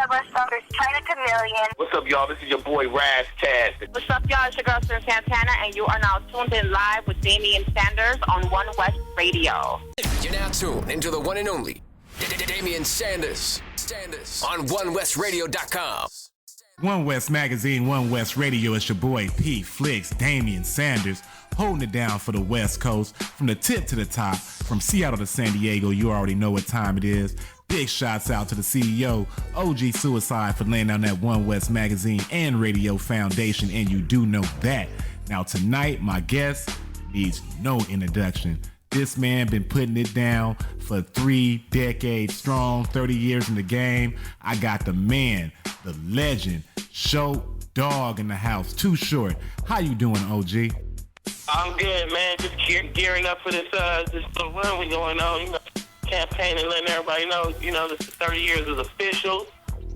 OneWest Thunder, China Chameleon. What's up, y'all? This is your boy, Raz Taz. What's up, y'all? It's your girl, Sir Santana, and you are now tuned in live with Damian Sanders on OneWest Radio. You're now tuned into the one and only Damian Sanders on OneWestRadio.com. OneWest Magazine, OneWest Radio. It's your boy P Flicks, Damian Sanders, holding it down for the West Coast, from the tip to the top, from Seattle to San Diego. You already know what time it is. Big shots out to the CEO, OG Suicide, for laying down that OneWest Magazine and Radio Foundation, and you do know that. Now tonight, my guest needs no introduction. This man been putting it down for 3 decades strong, 30 years in the game. I got the man, the legend, Show Dog in the house. Too Short. How you doing, OG? I'm good, man. Just gearing up for this little run we going on. You know, campaign and letting everybody know. You know, this 30 years is official.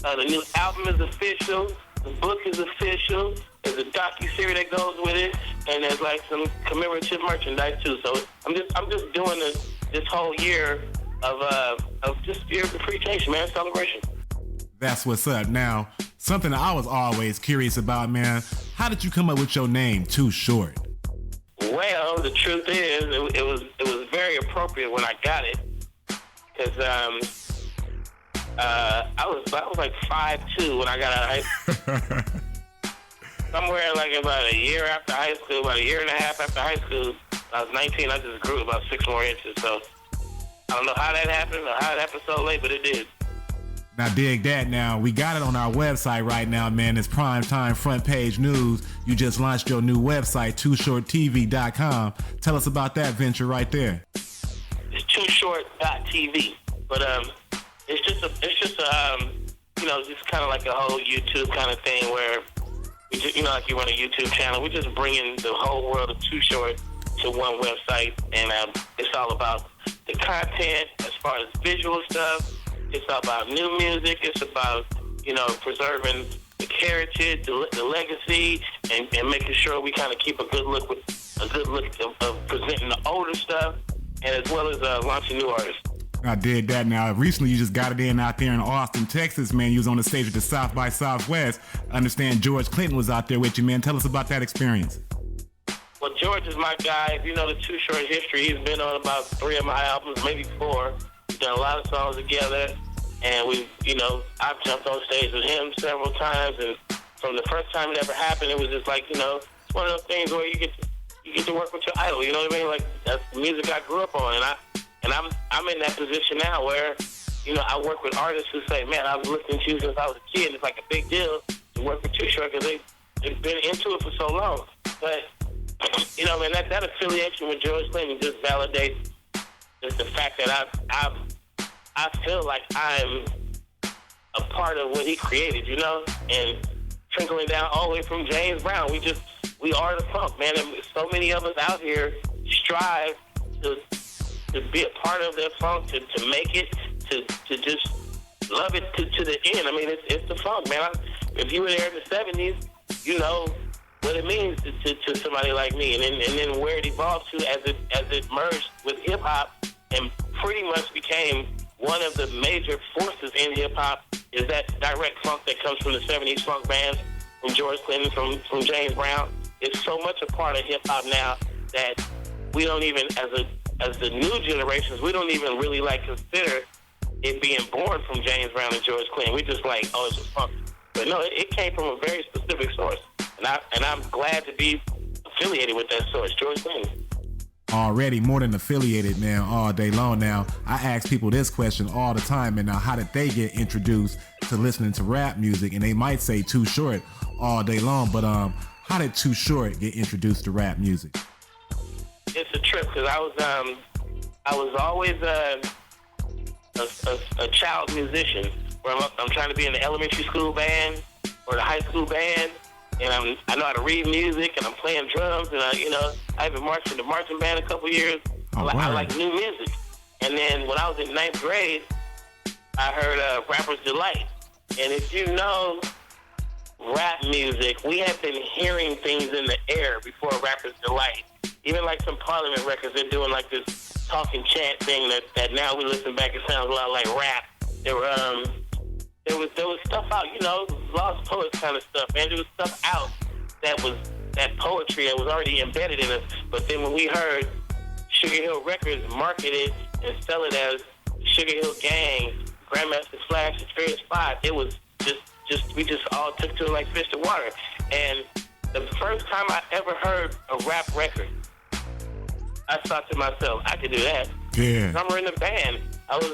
The new album is official. The book is official. There's a docu-series that goes with it, and there's like some commemorative merchandise too. So I'm just doing this whole year of just year of appreciation, man, celebration. That's what's up. Now, something I was always curious about, man. How did you come up with your name, Too Short? Well, the truth is, it was very appropriate when I got it, because I was like 5'2" when I got out of high school. Somewhere like about a year after high school, about a year and a half after high school, I was 19. I just grew about 6 more inches. So I don't know how that happened or how it happened so late, but it did. Now dig that. Now we got it on our website right now, man. It's primetime front page news. You just launched your new website, TooShortTV.com. Tell us about that venture right there. It's TooShort.tv, but it's just you know, just kind of like a whole YouTube kind of thing where we just, you know, like you run a YouTube channel. We're just bringing the whole world of Too Short to one website, and it's all about the content as far as visual stuff. It's all about new music. It's about, you know, preserving the heritage, the legacy, and making sure we kind of keep a good look of presenting the older stuff, and as well as launching new artists. I did that. Now, recently you just got it out there in Austin, Texas, man. You was on the stage at the South by Southwest. I understand George Clinton was out there with you, man. Tell us about that experience. Well, George is my guy. If you know the Too Short history, he's been on about 3 of my albums, maybe 4. We've done a lot of songs together, and I've jumped on stage with him several times, and from the first time it ever happened, it was just like, you know, it's one of those things where you get to work with your idol, you know what I mean? Like, that's the music I grew up on, and I'm in that position now where, you know, I work with artists who say, man, I was listening to you since I was a kid. It's like a big deal to work with Too Short because they've been into it for so long. But, you know, man, that affiliation with George Clinton just validates the fact that I feel like I'm a part of what he created, you know, and trickling down all the way from James Brown. We are the funk, man. And so many of us out here strive to be a part of that funk, to make it, to just love it to the end. I mean, it's the funk, man. If you were there in the 70s, you know what it means to somebody like me, and then where it evolved to as it merged with hip hop and pretty much became one of the major forces in hip hop is that direct funk that comes from the 70s funk bands, from George Clinton, from James Brown. It's so much a part of hip hop now that we don't even, as the new generations, we don't even really like consider it being born from James Brown and George Clinton. We just like, oh, it's just funk. But no, it came from a very specific source, and I'm glad to be affiliated with that source, George Clinton. Already more than affiliated, man, all day long. Now, I ask people this question all the time, and now how did they get introduced to listening to rap music? And they might say Too Short all day long, but how did Too Short get introduced to rap music? It's a trip because I was always a child musician. Where I'm trying to be in the elementary school band or the high school band, and I know how to read music, and I'm playing drums, and I even marched in the marching band a couple years. I like new music. And then when I was in 9th grade, I heard Rapper's Delight. And if you know rap music, we have been hearing things in the air before Rapper's Delight. Even like some Parliament records, they're doing like this talking chant thing that now we listen back, it sounds a lot like rap. There were there was stuff out, Lost Poets kind of stuff, man. There was stuff out that was that poetry that was already embedded in us. But then when we heard Sugar Hill Records market it and sell it as Sugar Hill Gang, Grandmaster Flash, and Furious 5, it was we just all took to it like fish to water. And the first time I ever heard a rap record, I thought to myself, I could do that. Yeah. I'm in the band. I was,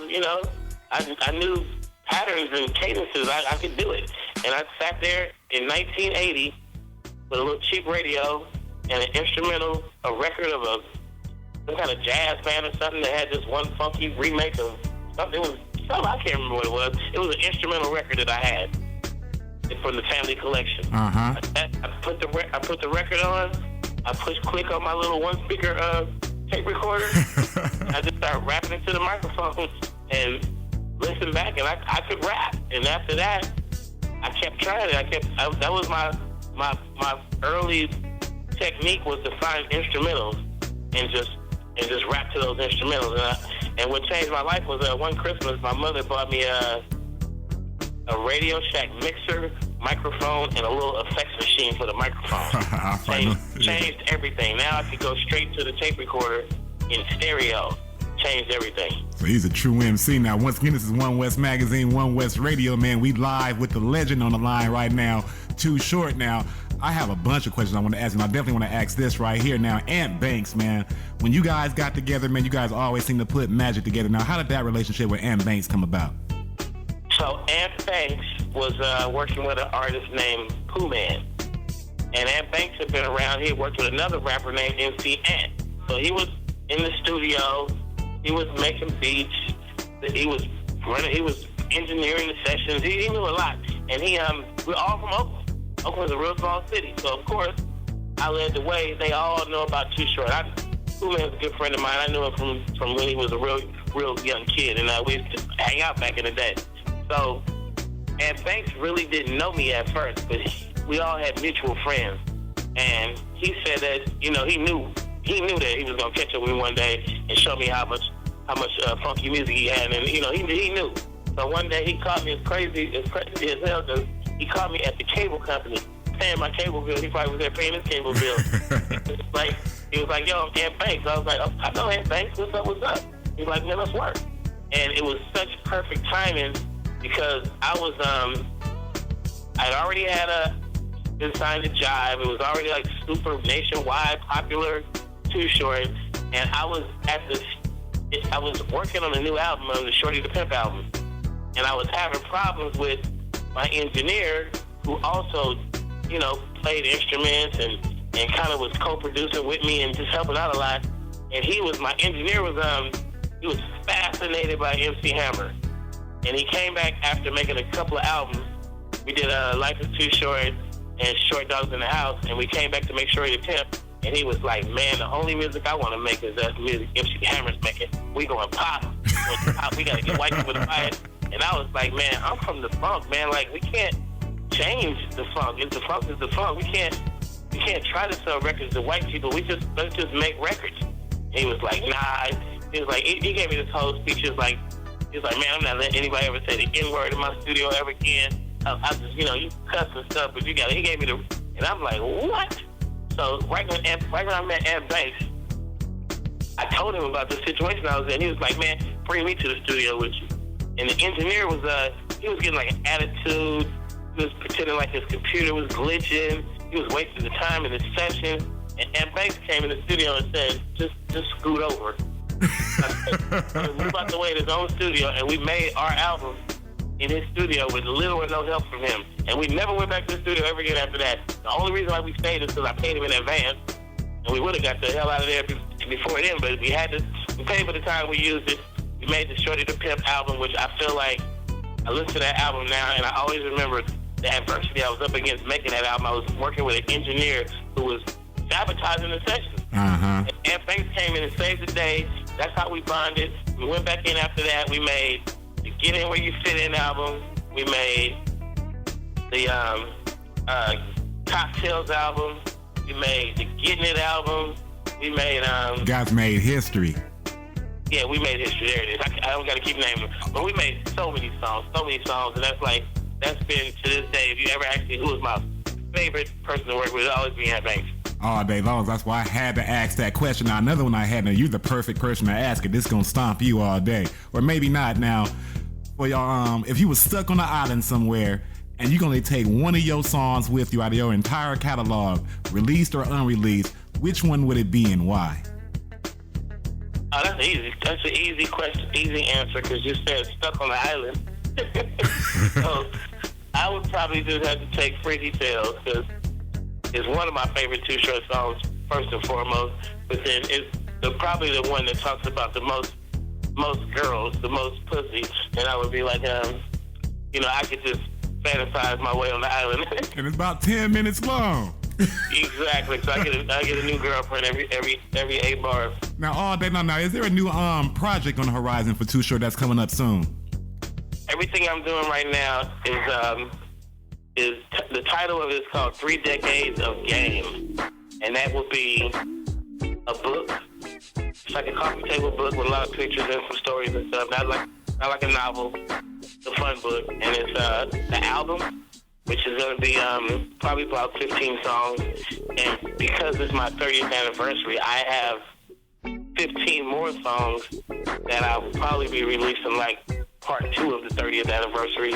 I knew patterns and cadences. I could do it. And I sat there in 1980 with a little cheap radio and an instrumental, a record of some kind of jazz band or something that had this one funky remake of something. It was something, I can't remember what it was. It was an instrumental record that I had from the family collection. Uh-huh. I put the record on. I pushed click on my little one speaker tape recorder. I just started rapping into the microphone and listened back, and I could rap. And after that, I kept trying it. That was my early technique, was to find instrumentals and just rap to those instrumentals. And what changed my life was one Christmas, my mother bought me a Radio Shack mixer, microphone, and a little effects machine for the microphone. Changed everything. Now I could go straight to the tape recorder in stereo. Changed everything. So he's a true MC. Now, once again, this is OneWest Magazine, OneWest Radio, man. We live with the legend on the line right now. Too Short. Now, I have a bunch of questions I want to ask, and I definitely want to ask this right here. Now, Ant Banks, man, when you guys got together, man, you guys always seem to put magic together. Now, how did that relationship with Ant Banks come about? So Ant Banks was working with an artist named Pooh Man. And Ant Banks had been around. He had worked with another rapper named MC Ant. So he was in the studio. He was making beats. He was engineering the sessions. He knew a lot. And we're all from Oakland. Oakland's a real small city. So, of course, I led the way. They all know about Too Short. Pooh Man's a good friend of mine. I knew him from when he was a real young kid. And we used to hang out back in the day. So, and Banks really didn't know me at first, but we all had mutual friends. And he said that, he knew that he was going to catch up with me one day and show me how much funky music he had. And, he knew. So one day he caught me as crazy as hell, because he caught me at the cable company paying my cable bill. He probably was there paying his cable bill. He was like, yo, I'm Ant Banks. I was like, oh, I know Ant Banks. What's up? He was like, man, let's work. And it was such perfect timing, because I was, I'd already been signed to Jive. It was already like super nationwide popular, Too Short. And I was I was working on a new album, on the Shorty the Pimp album. And I was having problems with my engineer, who also, played instruments and kind of was co-producing with me and just helping out a lot. And my engineer he was fascinated by MC Hammer. And he came back after making a couple of albums. We did Life is Too Short and Short Dogs in the House, and we came back to make Shorty the Pimp. And he was like, man, the only music I want to make is that music MC Hammer's making. We going pop. We got to get white people to buy it. And I was like, man, I'm from the funk, man. Like, we can't change the funk. If the funk is the funk, we can't try to sell records to white people. Let's just make records. And he was like, nah. He was like, he gave me this whole speech. He was like, man, I'm not letting anybody ever say the N-word in my studio ever again. I just, you cuss and stuff, but he gave me and I'm like, what? So right when I met Ant Banks, I told him about the situation I was in. He was like, man, bring me to the studio with you. And the engineer was, he was getting like an attitude. He was pretending like his computer was glitching. He was wasting the time in the session. And Ant Banks came in the studio and said, just scoot over. Move out the way to his own studio, and we made our album in his studio with little or no help from him. And we never went back to the studio ever again after that. The only reason why we stayed is because I paid him in advance, and we would have got the hell out of there before then, but we paid for the time we used it. We made the Shorty the Pimp album, which I feel like, I listen to that album now, and I always remember the adversity I was up against making that album. I was working with an engineer who was sabotaging the sessions. Uh-huh. And Ant Banks came in and saved the day. That's how we bonded. We went back in after that. We made the Get In Where You Fit In album. We made the Cocktails album. We made the Getting It album. We made... You guys made history. Yeah, we made history. There it is. I don't got to keep naming them. But we made so many songs, and that's been, to this day, if you ever ask me who was my favorite person to work with, it'll always be Ant Banks. All day long. That's why I had to ask that question. Now, another one I had, now you're the perfect person to ask it. This is going to stomp you all day. Or maybe not. Now, for y'all, if you was stuck on an island somewhere and you're going to take one of your songs with you out of your entire catalog, released or unreleased, which one would it be and why? Oh, that's easy. That's an easy question, easy answer, because you said stuck on the island. So I would probably just have to take Freaky Tales, because it's one of my favorite Too Short songs, first and foremost. But then it's probably the one that talks about the most girls, the most pussy. And I would be like, I could just fantasize my way on the island. And it's about 10 minutes long. Exactly. So I get a new girlfriend every 8 bars. Now, all day long. Now, is there a new project on the horizon for Too Short that's coming up soon? Everything I'm doing right now is the title of it is called 3 Decades of Game, and that will be a book. It's like a coffee table book with a lot of pictures and some stories and stuff. Not like a novel. It's a fun book, and it's the album, which is going to be probably about 15 songs. And because it's my 30th anniversary, I have 15 more songs that I will probably be releasing, like part 2 of the 30th anniversary,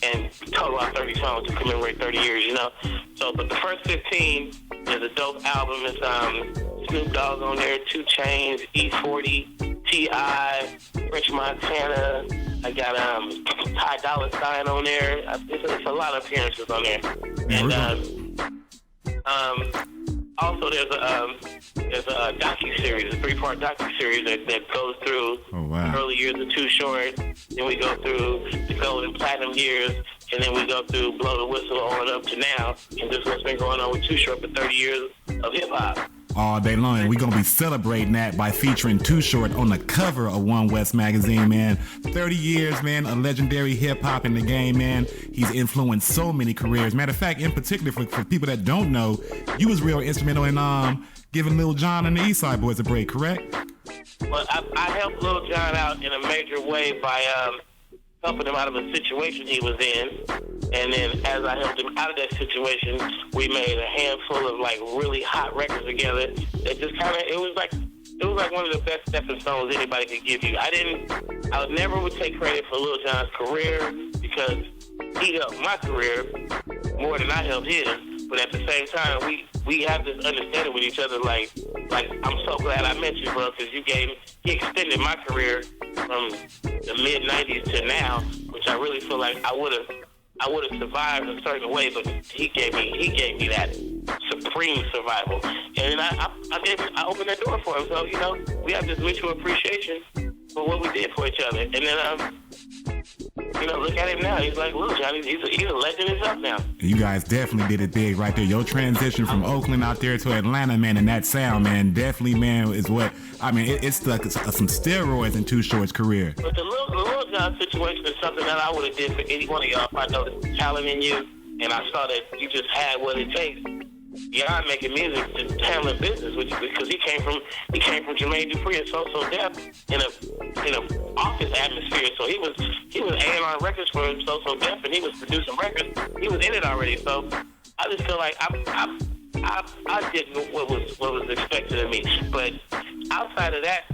and total out 30 songs to commemorate 30 years, So, but the first 15 is a dope album. It's Snoop Dogg on there, 2 Chainz, E40, T.I., Rich Montana. I got Ty Dolla $ign on there. It's a lot of appearances on there. And also there's a docu-series, a 3-part docu-series that goes through the early years of Too Short. Then we go through the gold and platinum years, and then we go through Blow the Whistle on up to now, and just what's been going on with Too Short for 30 years of hip-hop. All day long. And we're going to be celebrating that by featuring Too Short on the cover of OneWest magazine, man. 30 years, man, a legendary hip-hop in the game, man. He's influenced so many careers. Matter of fact, in particular, for people that don't know, you was real instrumental in giving Lil Jon and the Eastside Boys a break, correct? Well, I helped Lil Jon out in a major way by helping him out of a situation he was in. And then as I helped him out of that situation, we made a handful of like really hot records together. That just it was like one of the best stepping stones anybody could give you. I never would take credit for Lil Jon's career, because he helped my career more than I helped his. But at the same time, we have this understanding with each other. Like I'm so glad I met you, bro, because he extended my career from the mid '90s to now, which I really feel like I would have survived a certain way, but he gave me that supreme survival, and I opened that door for him. So we have this mutual appreciation for what we did for each other, and then look at him now. He's like, Lil Jon, he's a legend himself now. You guys definitely did it big right there. Your transition from Oakland out there to Atlanta, man, and that sound, man, definitely, man, is what, it stuck some steroids in Too Short's career. But the Lil Jon situation is something that I would have did for any one of y'all if I noticed talent in you, and I saw that you just had what it takes. Beyond making music, just handling business, because he came from Jermaine Dupri and So Def in a office atmosphere. So he was A&R records for So Def, and he was producing records. He was in it already. So I just feel like I did what was expected of me. But outside of that,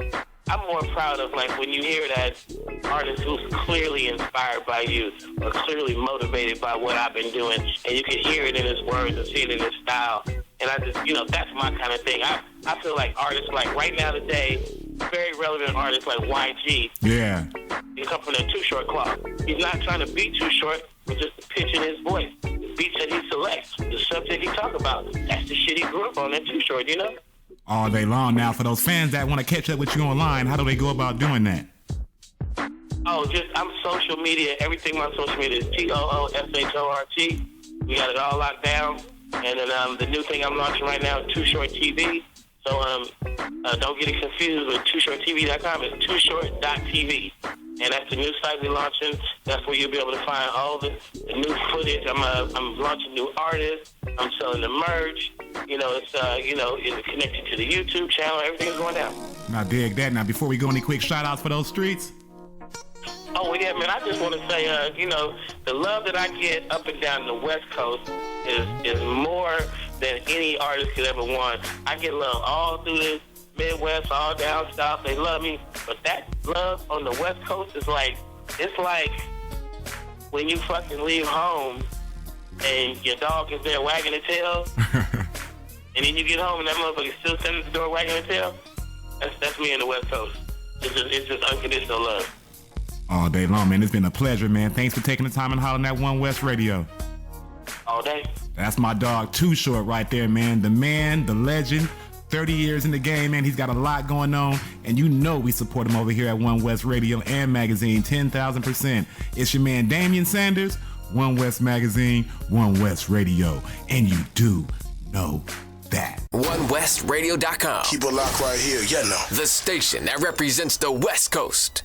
I'm more proud of like when you hear that artist who's clearly inspired by you or clearly motivated by what I've been doing, and you can hear it in his words and see it in his style. And I just, that's my kind of thing. I feel like artists like right now today, very relevant artists like YG. Yeah. He come from that Too Short cloth. He's not trying to be Too Short, but just the pitch in his voice. The beats that he selects, the subject he talk about. That's the shit he grew up on, that Too Short, All day long. Now, for those fans that want to catch up with you online, how do they go about doing that? Oh, I'm social media. Everything on social media is TOOSHORT. We got it all locked down. And then the new thing I'm launching right now is Too Short TV. So don't get it confused with TooShortTV.com. It's TooShort.tv. And that's the new site we're launching. That's where you'll be able to find all the new footage. I'm launching new artists. I'm selling the merch. It's connected to the YouTube channel. Everything's going down. Now, dig that. Now, before we go, any quick shout-outs for those streets? Oh, yeah, man, I just want to say, the love that I get up and down the West Coast is more than any artist could ever want. I get love all through this Midwest, all down south. They love me. But that love on the West Coast is it's like when you fucking leave home and your dog is there wagging its tail, and then you get home and that motherfucker still sitting at the door wagging its tail. That's me in the West Coast. It's just unconditional love. All day long, man. It's been a pleasure, man. Thanks for taking the time and hollering at OneWest Radio. All day. That's my dog, Too Short, right there, man. The man, the legend. 30 years in the game, man. He's got a lot going on, and you know we support him over here at OneWest Radio and Magazine 10,000%. It's your man Damian Sanders, OneWest Magazine, OneWest Radio, and you do know that. OneWestRadio.com. Keep it locked right here, The station that represents the West Coast.